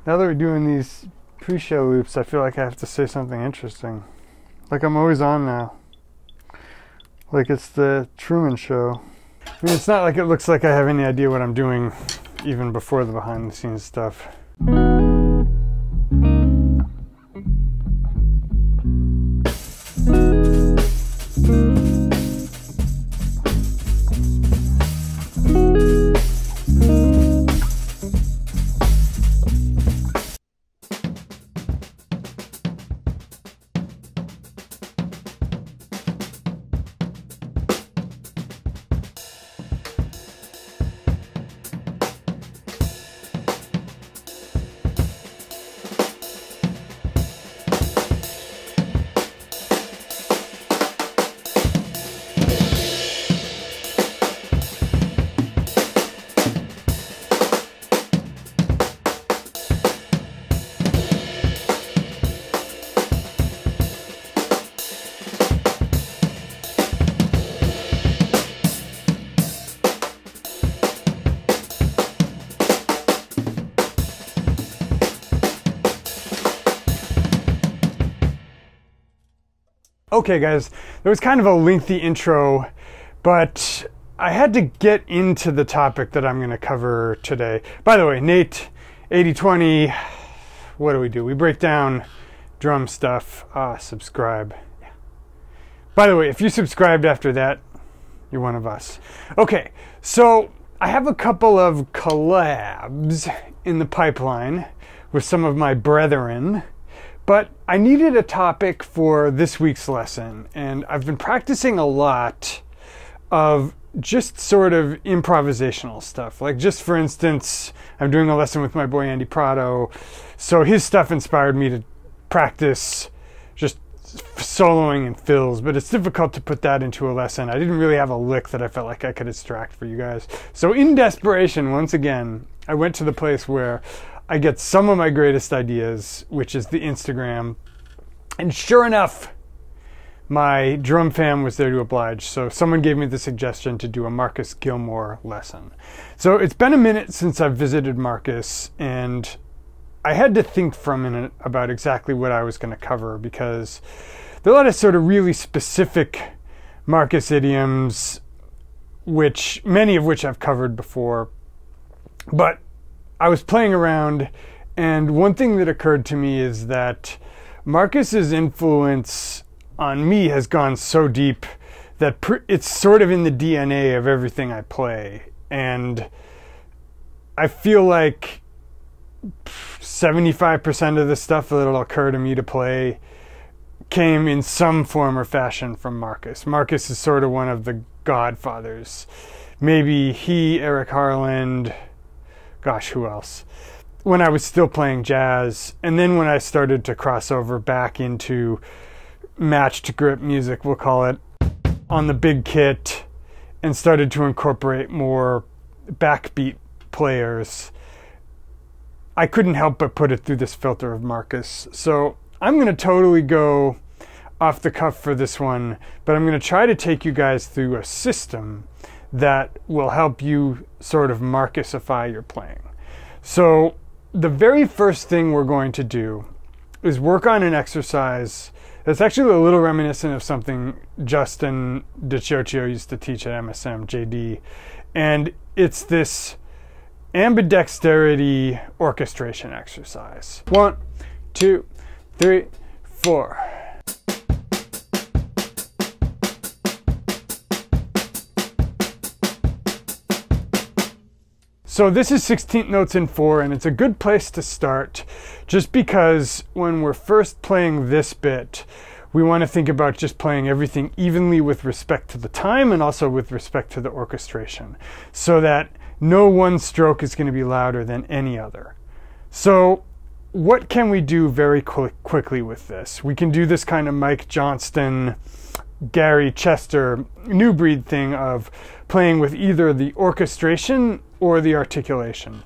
Now that we're doing these pre-show loops, I feel like I have to say something interesting. Like I'm always on now. Like it's the Truman Show. I mean, it's not like it looks like I have any idea what I'm doing even before the behind-the-scenes stuff. Okay guys, there was kind of a lengthy intro, but I had to get into the topic that I'm going to cover today. By the way, Nate, 80/20, what do? We break down drum stuff. Subscribe. Yeah. By the way, if you subscribed after that, you're one of us. Okay, so I have a couple of collabs in the pipeline with some of my brethren. But I needed a topic for this week's lesson, and I've been practicing a lot of just sort of improvisational stuff. Like just for instance, I'm doing a lesson with my boy Andy Prado, so his stuff inspired me to practice just soloing and fills, but it's difficult to put that into a lesson. I didn't really have a lick that I felt like I could extract for you guys. So in desperation, once again, I went to the place where I get some of my greatest ideas, which is the Instagram. And sure enough, my drum fam was there to oblige. So someone gave me the suggestion to do a Marcus Gilmore lesson. So it's been a minute since I've visited Marcus, and I had to think for a minute about exactly what I was going to cover, because there are a lot of sort of really specific Marcus idioms, many of which I've covered before. But I was playing around, and one thing that occurred to me is that Marcus's influence on me has gone so deep that it's sort of in the DNA of everything I play. And I feel like 75% of the stuff that'll occur to me to play came in some form or fashion from Marcus. Marcus is sort of one of the godfathers. Maybe he, Eric Harland, gosh, who else? When I was still playing jazz, and then when I started to cross over back into matched grip music, we'll call it, on the big kit, and started to incorporate more backbeat players, I couldn't help but put it through this filter of Marcus. So I'm going to totally go off the cuff for this one, but I'm going to try to take you guys through a system that will help you sort of Marcusify your playing. So the very first thing we're going to do is work on an exercise that's actually a little reminiscent of something Justin DiCioccio used to teach at MSM, JD. And it's this ambidexterity orchestration exercise. 1, 2, 3, 4. So this is 16th notes in 4, and it's a good place to start just because when we're first playing this bit, we want to think about just playing everything evenly with respect to the time and also with respect to the orchestration, so that no one stroke is going to be louder than any other. So what can we do very quickly with this? We can do this kind of Mike Johnston, Gary Chester, new breed thing of playing with either the orchestration or the articulation.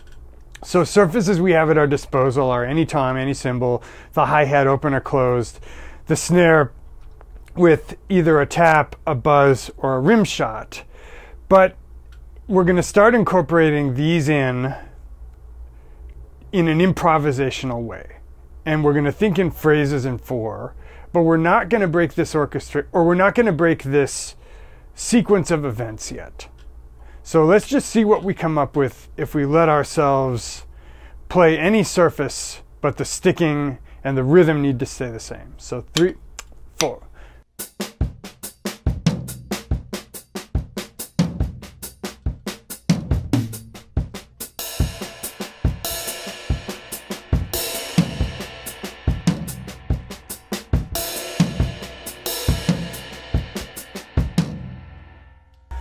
So surfaces we have at our disposal are any tom, any cymbal, the hi-hat open or closed, the snare with either a tap, a buzz, or a rim shot. But we're going to start incorporating these in in an improvisational way. And we're going to think in phrases in 4, but we're not going to break this orchestra, or we're not going to break this sequence of events yet. So let's just see what we come up with if we let ourselves play any surface, but the sticking and the rhythm need to stay the same. So 3, 4.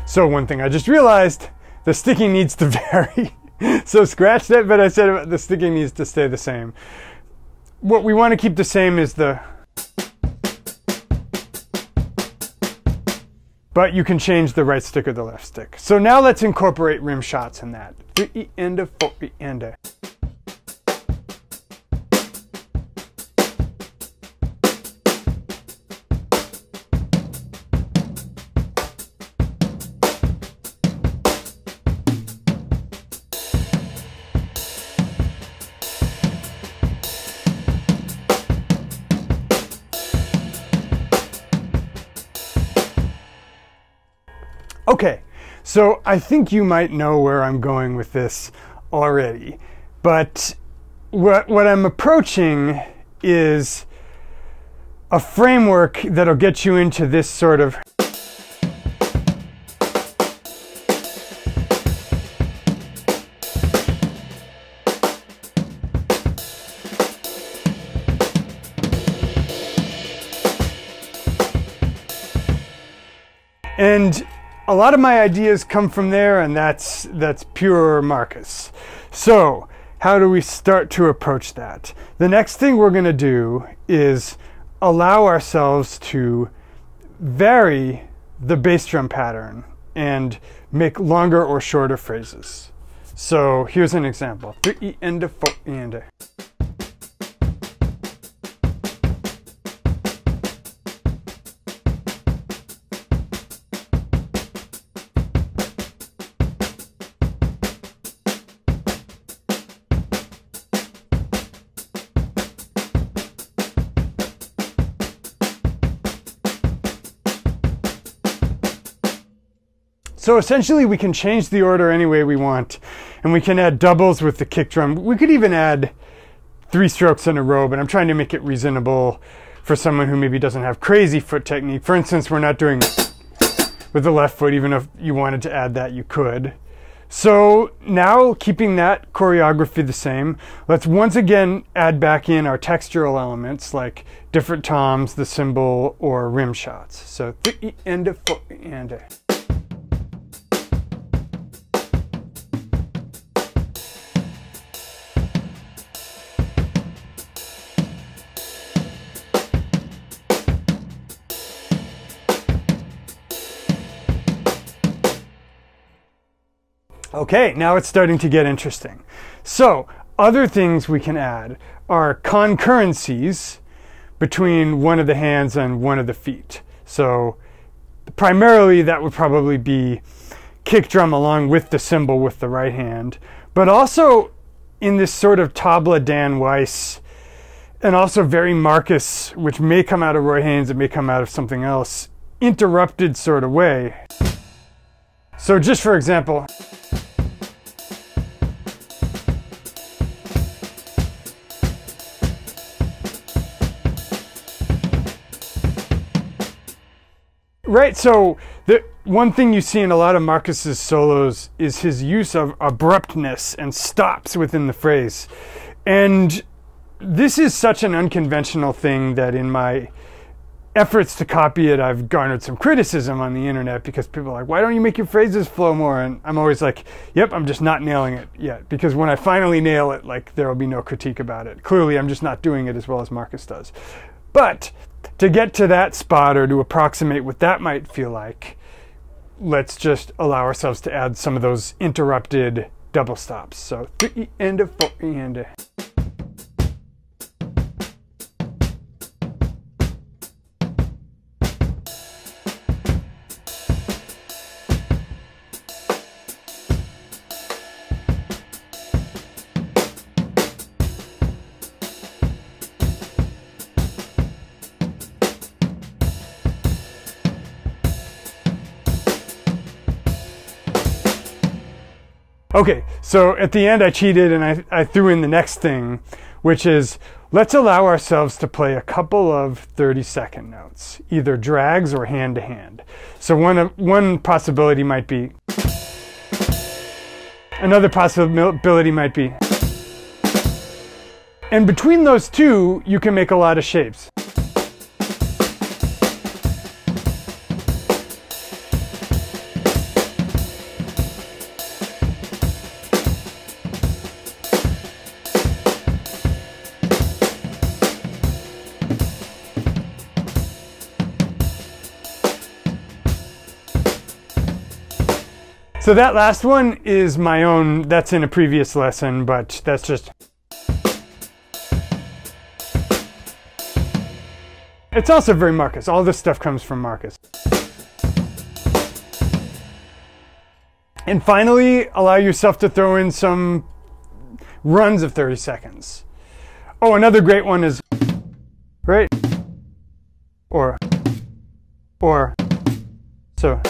So one thing I just realized, the sticking needs to vary. So scratch that bit I said the sticking needs to stay the same. What we want to keep the same is the... But you can change the right stick or the left stick. So now let's incorporate rim shots in that. 3 and a 4 and a. Okay, so I think you might know where I'm going with this already, but what I'm approaching is a framework that'll get you into this sort of and a lot of my ideas come from there, and that's pure Marcus. So how do we start to approach that? The next thing we're going to do is allow ourselves to vary the bass drum pattern and make longer or shorter phrases. So here's an example. 3 and a 4 and a. So essentially we can change the order any way we want, and we can add doubles with the kick drum. We could even add 3 strokes in a row, but I'm trying to make it reasonable for someone who maybe doesn't have crazy foot technique. For instance, we're not doing with the left foot. Even if you wanted to add that, you could. So now, keeping that choreography the same, let's once again add back in our textural elements like different toms, the cymbal, or rim shots. So 3 and a 4 and a. Okay, now it's starting to get interesting. So, other things we can add are concurrencies between one of the hands and one of the feet. So, primarily that would probably be kick drum along with the cymbal with the right hand, but also in this sort of tabla Dan Weiss, and also very Marcus, which may come out of Roy Haynes, it may come out of something else, interrupted sort of way. So just for example, right, so the one thing you see in a lot of Marcus's solos is his use of abruptness and stops within the phrase. And this is such an unconventional thing that in my efforts to copy it, I've garnered some criticism on the internet because people are like, why don't you make your phrases flow more? And I'm always like, yep, I'm just not nailing it yet. Because when I finally nail it, like, there will be no critique about it. Clearly, I'm just not doing it as well as Marcus does. But to get to that spot, or to approximate what that might feel like, let's just allow ourselves to add some of those interrupted double stops. So 3 and a 4 and a. Okay, so at the end I cheated and I threw in the next thing, which is let's allow ourselves to play a couple of 30-second notes, either drags or hand-to-hand. So one possibility might be, another possibility might be, and between those two, you can make a lot of shapes. So that last one is my own, that's in a previous lesson, but that's just... It's also very Marcus. All this stuff comes from Marcus. And finally, allow yourself to throw in some runs of 30 seconds. Oh, another great one is, right? Or, so.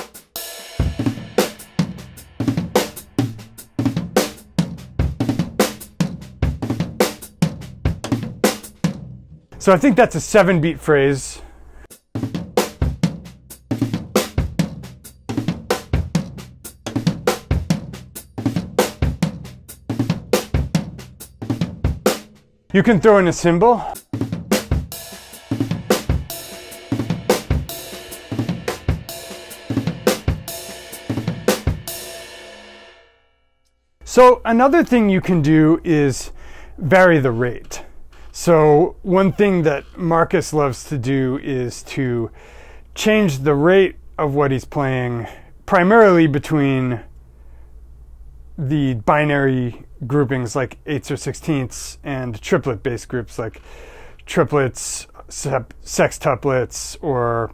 So I think that's a 7-beat phrase. You can throw in a cymbal. So another thing you can do is vary the rate. So one thing that Marcus loves to do is to change the rate of what he's playing, primarily between the binary groupings like 8ths or 16ths and triplet bass groups like triplets, sextuplets, or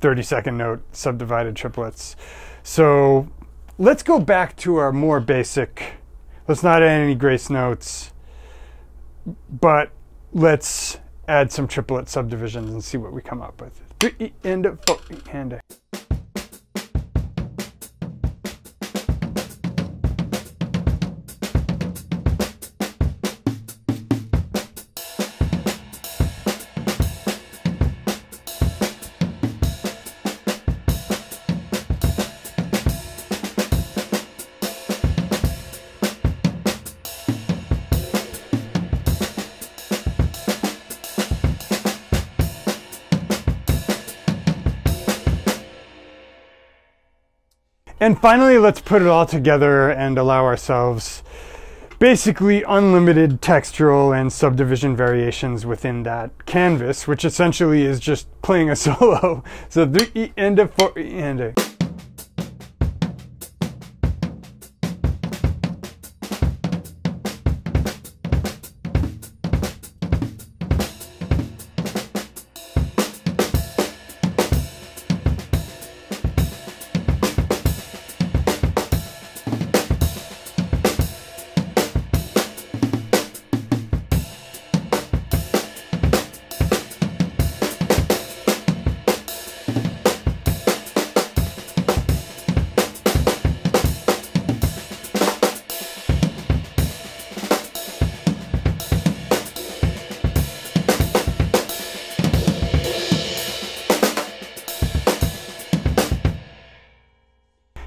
30-second note subdivided triplets. So let's go back to our more basic, let's not add any grace notes, but let's add some triplet subdivisions and see what we come up with. 3 and a 4 and a. And finally, let's put it all together and allow ourselves basically unlimited textural and subdivision variations within that canvas, which essentially is just playing a solo. So 3 and a 4 and a.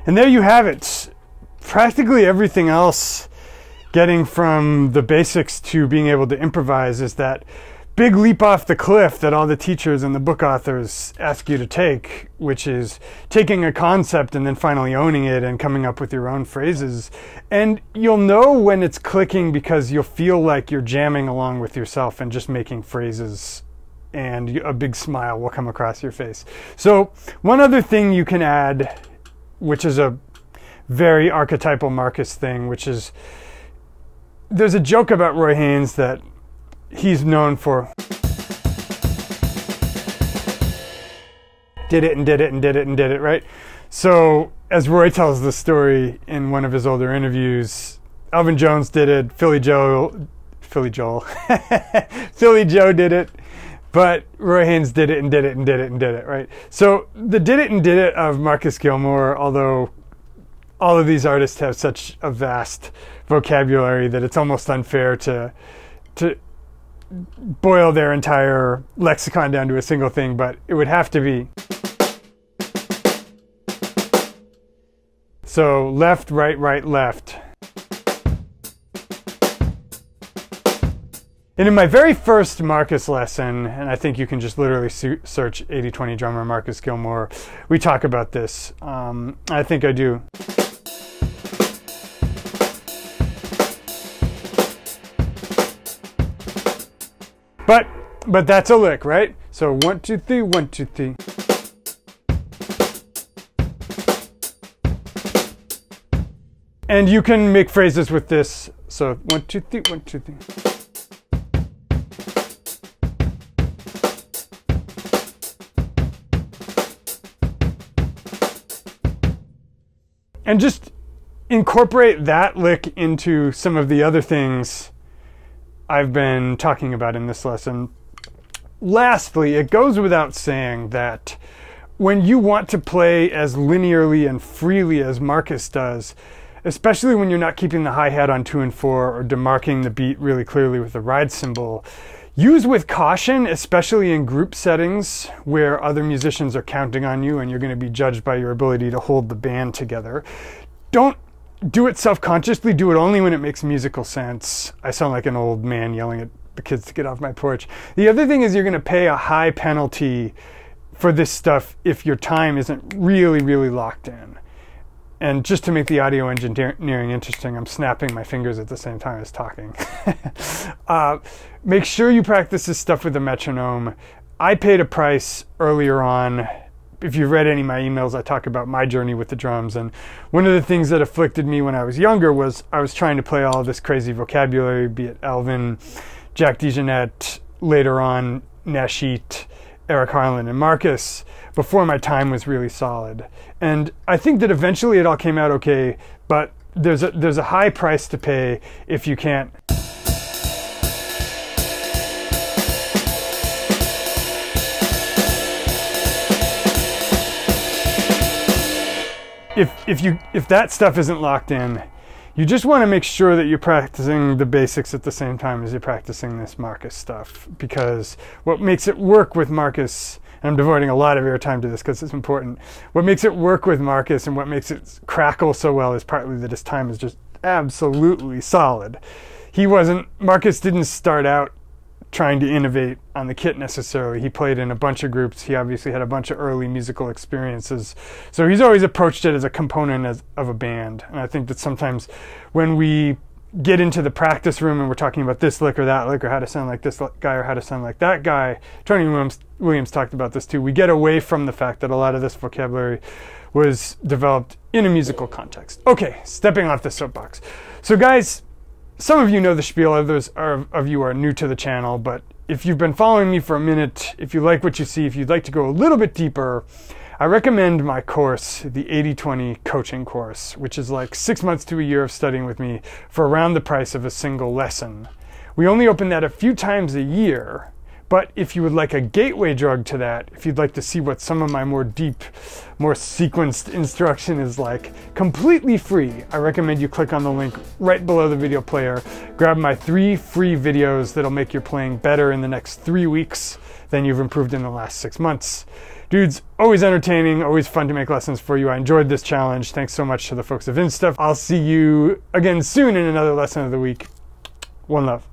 And there you have it. Practically everything else, getting from the basics to being able to improvise, is that big leap off the cliff that all the teachers and the book authors ask you to take, which is taking a concept and then finally owning it and coming up with your own phrases. And you'll know when it's clicking because you'll feel like you're jamming along with yourself and just making phrases, and a big smile will come across your face. So one other thing you can add, which is a very archetypal Marcus thing, which is, there's a joke about Roy Haynes that he's known for did it and did it and did it and did it, right? So as Roy tells the story in one of his older interviews, Elvin Jones did it, Philly Joe did it, but Roy Haynes did it and did it and did it and did it, right? So the did it and did it of Marcus Gilmore, although all of these artists have such a vast vocabulary that it's almost unfair to boil their entire lexicon down to a single thing, but it would have to be. So left, right, right, left. And in my very first Marcus lesson, and I think you can just literally search 80/20 drummer Marcus Gilmore, we talk about this. I think I do. But that's a lick, right? So 1, 2, 3, 1, 2, 3. And you can make phrases with this. So 1, 2, 3, 1, 2, 3. And just incorporate that lick into some of the other things I've been talking about in this lesson. Lastly, it goes without saying that when you want to play as linearly and freely as Marcus does, especially when you're not keeping the hi-hat on 2 and 4 or demarking the beat really clearly with the ride cymbal, use with caution, especially in group settings where other musicians are counting on you and you're going to be judged by your ability to hold the band together. Don't do it self-consciously, do it only when it makes musical sense. I sound like an old man yelling at the kids to get off my porch. The other thing is you're going to pay a high penalty for this stuff if your time isn't really, really locked in. And just to make the audio engineering interesting, I'm snapping my fingers at the same time as talking. Make sure you practice this stuff with a metronome. I paid a price earlier on. If you've read any of my emails, I talk about my journey with the drums. And one of the things that afflicted me when I was younger was I was trying to play all of this crazy vocabulary, be it Elvin, Jack DeJohnette, later on Nashit, Eric Harlan, and Marcus, before my time was really solid. And I think that eventually it all came out okay, but there's a high price to pay if you can't. If that stuff isn't locked in, you just want to make sure that you're practicing the basics at the same time as you're practicing this Marcus stuff, because what makes it work with Marcus, and I'm devoting a lot of airtime to this because it's important, what makes it work with Marcus and what makes it crackle so well is partly that his time is just absolutely solid. Marcus didn't start out trying to innovate on the kit necessarily. He played in a bunch of groups. He obviously had a bunch of early musical experiences. So he's always approached it as a component of a band. And I think that sometimes when we get into the practice room and we're talking about this lick or that lick or how to sound like this guy or how to sound like that guy, Tony Williams talked about this too, we get away from the fact that a lot of this vocabulary was developed in a musical context. Okay, stepping off the soapbox. So guys, some of you know the spiel, others of you are new to the channel, but if you've been following me for a minute, if you like what you see, if you'd like to go a little bit deeper, I recommend my course, the 80/20 coaching course, which is like 6 months to a year of studying with me for around the price of a single lesson. We only open that a few times a year, but if you would like a gateway drug to that, if you'd like to see what some of my more deep, more sequenced instruction is like, completely free, I recommend you click on the link right below the video player, grab my 3 free videos that'll make your playing better in the next 3 weeks than you've improved in the last 6 months. Dudes, always entertaining, always fun to make lessons for you. I enjoyed this challenge. Thanks so much to the folks of InStuff. I'll see you again soon in another lesson of the week. One love.